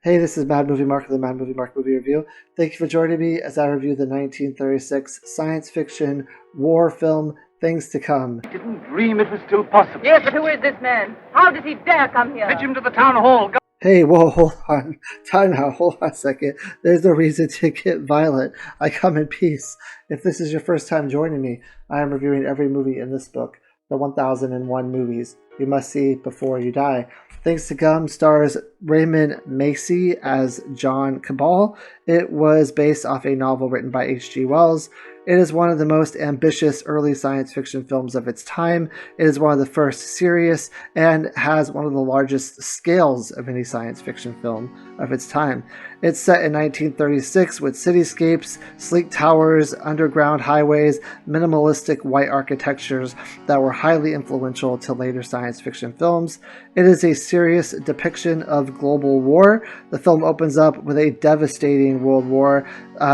Hey, this is Mad Movie Mark of the Mad Movie Mark Movie Review. Thank you for joining me as I review the 1936 science fiction war film Things to Come. I didn't dream it was still possible. Yes, but who is this man? How does he dare come here? Fetch him to the town hall. Hey, whoa, hold on. Time out, hold on a second. There's no reason to get violent. I come in peace. If this is your first time joining me, I am reviewing every movie in this book, the 1001 movies you must see before you die. Things to Come stars Raymond Macy as John Cabal. It was based off a novel written by H.G. Wells. It is one of the most ambitious early science fiction films of its time. It is one of the first serious and has one of the largest scales of any science fiction film of its time. It's set in 1936 with cityscapes, sleek towers, underground highways, minimalistic white architectures that were highly influential to later science fiction films. It is a serious depiction of global war. The film opens up with a devastating world war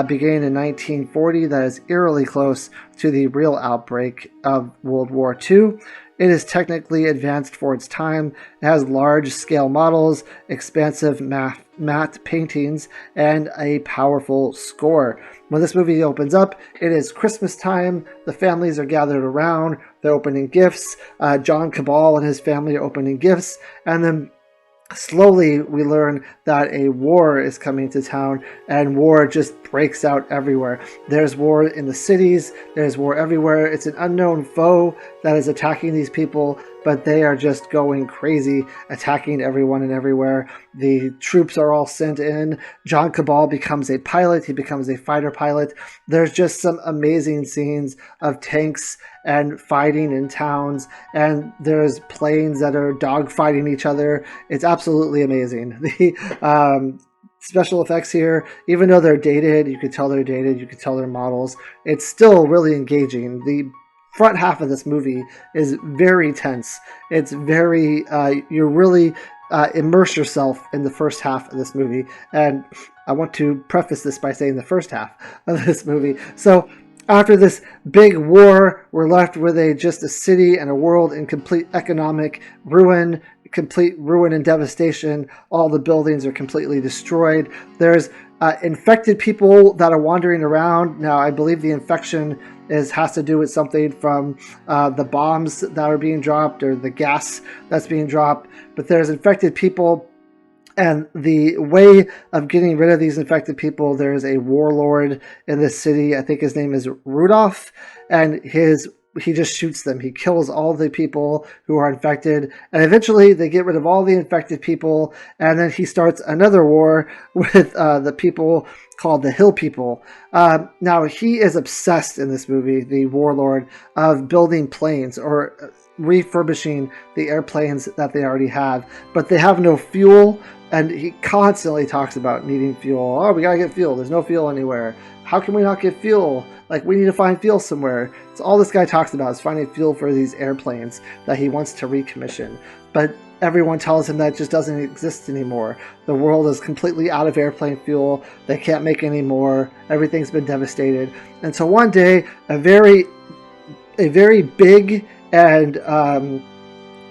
beginning in 1940 that is eerily close to the real outbreak of World War II. It is technically advanced for its time. It has large-scale models, expansive matte paintings, and a powerful score. When this movie opens up, it is Christmas time. The families are gathered around. They're opening gifts. John Cabal and his family are opening gifts. And then slowly we learn that a war is coming to town, and war just breaks out everywhere. There's war in the cities, there's war everywhere. It's an unknown foe that is attacking these people, but they are just going crazy, attacking everyone and everywhere. The troops are all sent in. John Cabal becomes a pilot. He becomes a fighter pilot. There's just some amazing scenes of tanks and fighting in towns, and there's planes that are dogfighting each other. It's absolutely amazing. The special effects here, even though they're dated, you could tell they're dated, you could tell they're models, it's still really engaging. The front half of this movie is very tense. It's very, you really immerse yourself in the first half of this movie. And I want to preface this by saying the first half of this movie. So after this big war, we're left with just a city and a world in complete economic ruin, complete ruin and devastation. All the buildings are completely destroyed. There's infected people that are wandering around. Now, I believe the infection has to do with something from the bombs that are being dropped or the gas that's being dropped. But there's infected people. And the way of getting rid of these infected people, there's a warlord in this city. I think his name is Rudolph, and he just shoots them. He kills all the people who are infected, and eventually they get rid of all the infected people, and then he starts another war with the people called the Hill People. Now, he is obsessed in this movie, the warlord, of building planes or refurbishing the airplanes that they already have, but they have no fuel. And he constantly talks about needing fuel. Oh, we gotta get fuel. There's no fuel anywhere. How can we not get fuel? Like, we need to find fuel somewhere. So all this guy talks about is finding fuel for these airplanes that he wants to recommission. But everyone tells him that just doesn't exist anymore. The world is completely out of airplane fuel. They can't make any more. Everything's been devastated. And so one day, a very big and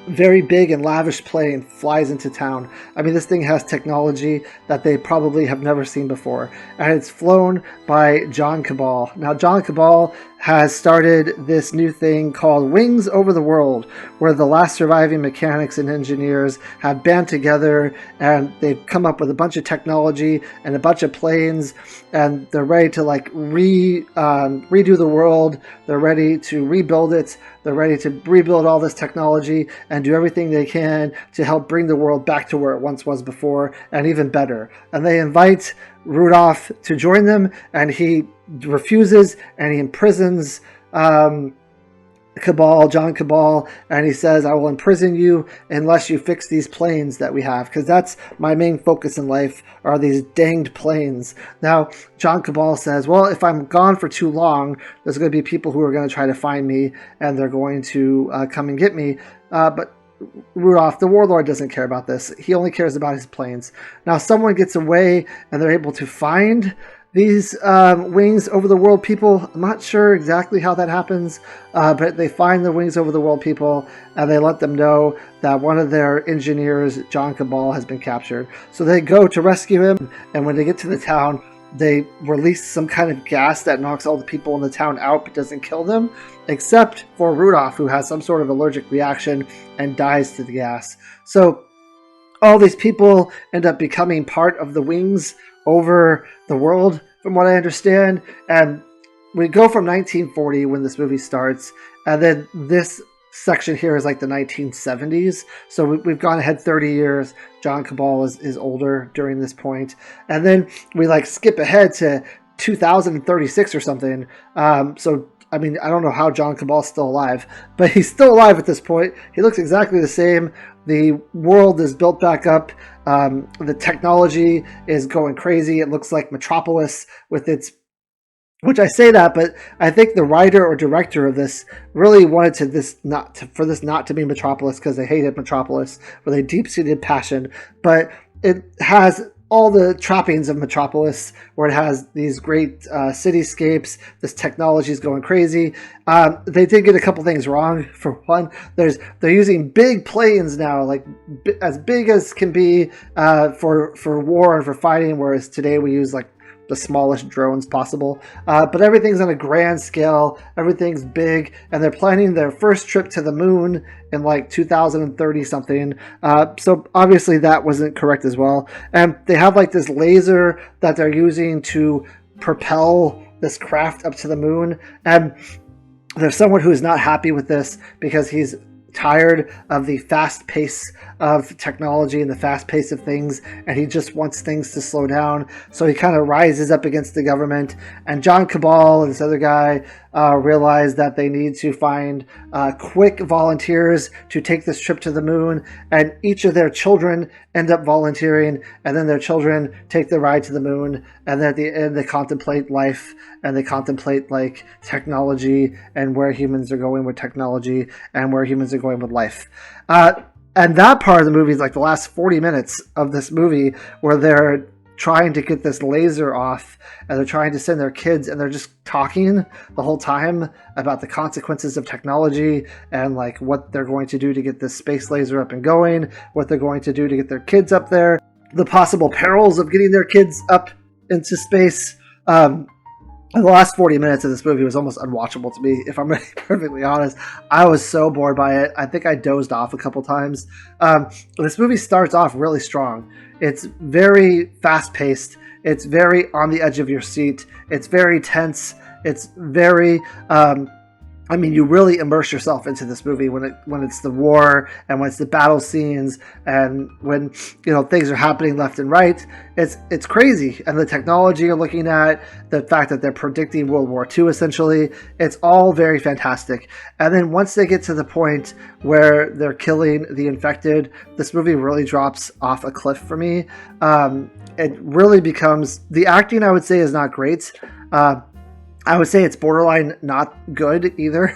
very big and lavish plane flies into town. I mean, this thing has technology that they probably have never seen before. And it's flown by John Cabal. Now, John Cabal has started this new thing called Wings Over the World, where the last surviving mechanics and engineers have band together, and they've come up with a bunch of technology and a bunch of planes, and they're ready to redo the world. They're ready to rebuild it. They're ready to rebuild all this technology and do everything they can to help bring the world back to where it once was before, and even better. And they invite Rudolph to join them, and he refuses, and he imprisons John Cabal, and he says, I will imprison you unless you fix these planes that we have, because that's my main focus in life, are these danged planes. Now, John Cabal says, well, if I'm gone for too long, there's going to be people who are going to try to find me, and they're going to come and get me. But Rudolph, the warlord, doesn't care about this. He only cares about his planes. Now, someone gets away, and they're able to find these wings over the world people. I'm not sure exactly how that happens, but they find the wings over the world people and they let them know that one of their engineers, John Cabal, has been captured. So they go to rescue him, and when they get to the town, they release some kind of gas that knocks all the people in the town out but doesn't kill them, except for Rudolph, who has some sort of allergic reaction and dies to the gas. So all these people end up becoming part of the wings over the world, from what I understand. And we go from 1940 when this movie starts, and then this section here is like the 1970s. So we've gone ahead 30 years. John Cabal is older during this point. And then we like skip ahead to 2036 or something. So I mean, I don't know how John Cabal's still alive, but he's still alive at this point. He looks exactly the same. The world is built back up. The technology is going crazy. It looks like Metropolis with its, which I say that, but I think the writer or director of this really wanted for this not to be Metropolis because they hated Metropolis with a deep-seated passion. But it has all the trappings of Metropolis, where it has these great cityscapes. This technology is going crazy. They did get a couple things wrong. For one, they're using big planes now, like as big as can be for war and for fighting, whereas today we use like the smallest drones possible. But everything's on a grand scale. Everything's big, and they're planning their first trip to the moon in like 2030 something. So obviously that wasn't correct as well. And they have like this laser that they're using to propel this craft up to the moon. And there's someone who is not happy with this because he's tired of the fast pace of technology and the fast pace of things, and he just wants things to slow down. So he kind of rises up against the government, and John Cabal and this other guy realize that they need to find quick volunteers to take this trip to the moon, and each of their children end up volunteering, and then their children take the ride to the moon, and then at the end they contemplate life, and they contemplate like technology and where humans are going with technology and where humans are going with life. And that part of the movie is like the last 40 minutes of this movie, where they're trying to get this laser off, and they're trying to send their kids, and they're just talking the whole time about the consequences of technology and like what they're going to do to get this space laser up and going, what they're going to do to get their kids up there, the possible perils of getting their kids up into space. The last 40 minutes of this movie was almost unwatchable to me, if I'm really perfectly honest. I was so bored by it. I think I dozed off a couple times. This movie starts off really strong. It's very fast-paced. It's very on the edge of your seat. It's very tense. It's very... you really immerse yourself into this movie when it's the war and when it's the battle scenes and when things are happening left and right. It's crazy, and the technology you're looking at, the fact that they're predicting World War II essentially, it's all very fantastic. And then once they get to the point where they're killing the infected, this movie really drops off a cliff for me. It really becomes, the acting I would say is not great. I would say it's borderline not good either.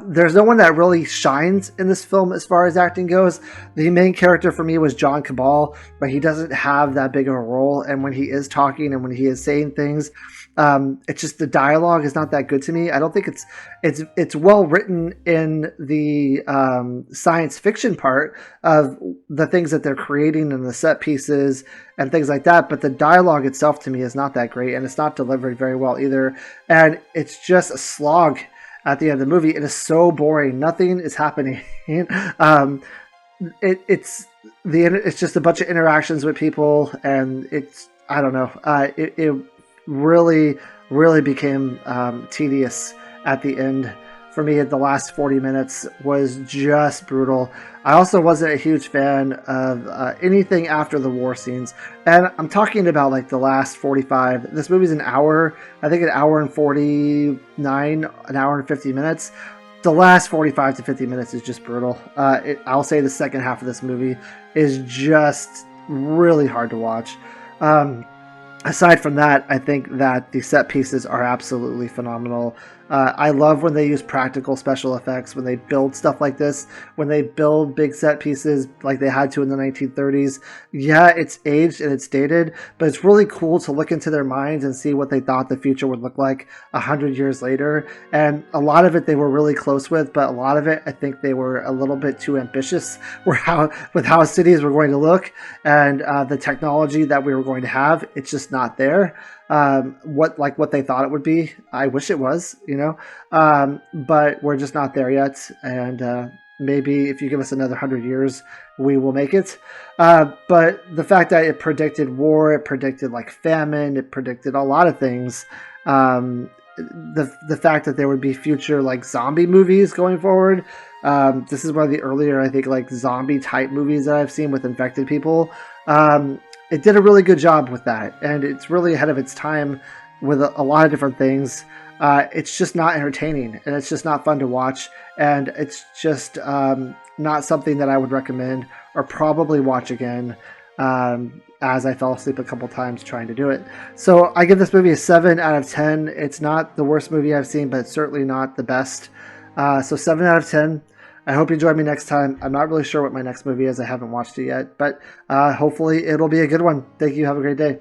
There's no one that really shines in this film as far as acting goes. The main character for me was John Cabal, but he doesn't have that big of a role. And when he is talking and when he is saying things, it's just the dialogue is not that good to me. I don't think it's well written in the science fiction part of the things that they're creating and the set pieces and things like that. But the dialogue itself to me is not that great, and it's not delivered very well either. And it's just a slog at the end of the movie. It is so boring. Nothing is happening. It's just a bunch of interactions with people, and I don't know. It really, really became tedious at the end for me. The last 40 minutes was just brutal. I also wasn't a huge fan of anything after the war scenes. And I'm talking about like the last 45. This movie's an hour. I think an hour and 49, an hour and 50 minutes. The last 45 to 50 minutes is just brutal. I'll say the second half of this movie is just really hard to watch. Aside from that, I think that the set pieces are absolutely phenomenal. I love when they use practical special effects, when they build stuff like this, when they build big set pieces like they had to in the 1930s. Yeah, it's aged and it's dated, but it's really cool to look into their minds and see what they thought the future would look like 100 years later. And a lot of it they were really close with, but a lot of it I think they were a little bit too ambitious with how cities were going to look and the technology that we were going to have. It's just not there. What they thought it would be. I wish it was, but we're just not there yet. And maybe if you give us another 100 years, we will make it. But the fact that it predicted war, it predicted like famine, it predicted a lot of things. The fact that there would be future like zombie movies going forward. This is one of the earlier, I think, like zombie type movies that I've seen with infected people. It did a really good job with that, and it's really ahead of its time with a lot of different things. It's just not entertaining, and it's just not fun to watch, and it's just not something that I would recommend or probably watch again, as I fell asleep a couple times trying to do it. So I give this movie a 7 out of 10. It's not the worst movie I've seen, but it's certainly not the best. So 7 out of 10. I hope you join me next time. I'm not really sure what my next movie is. I haven't watched it yet, but hopefully it'll be a good one. Thank you. Have a great day.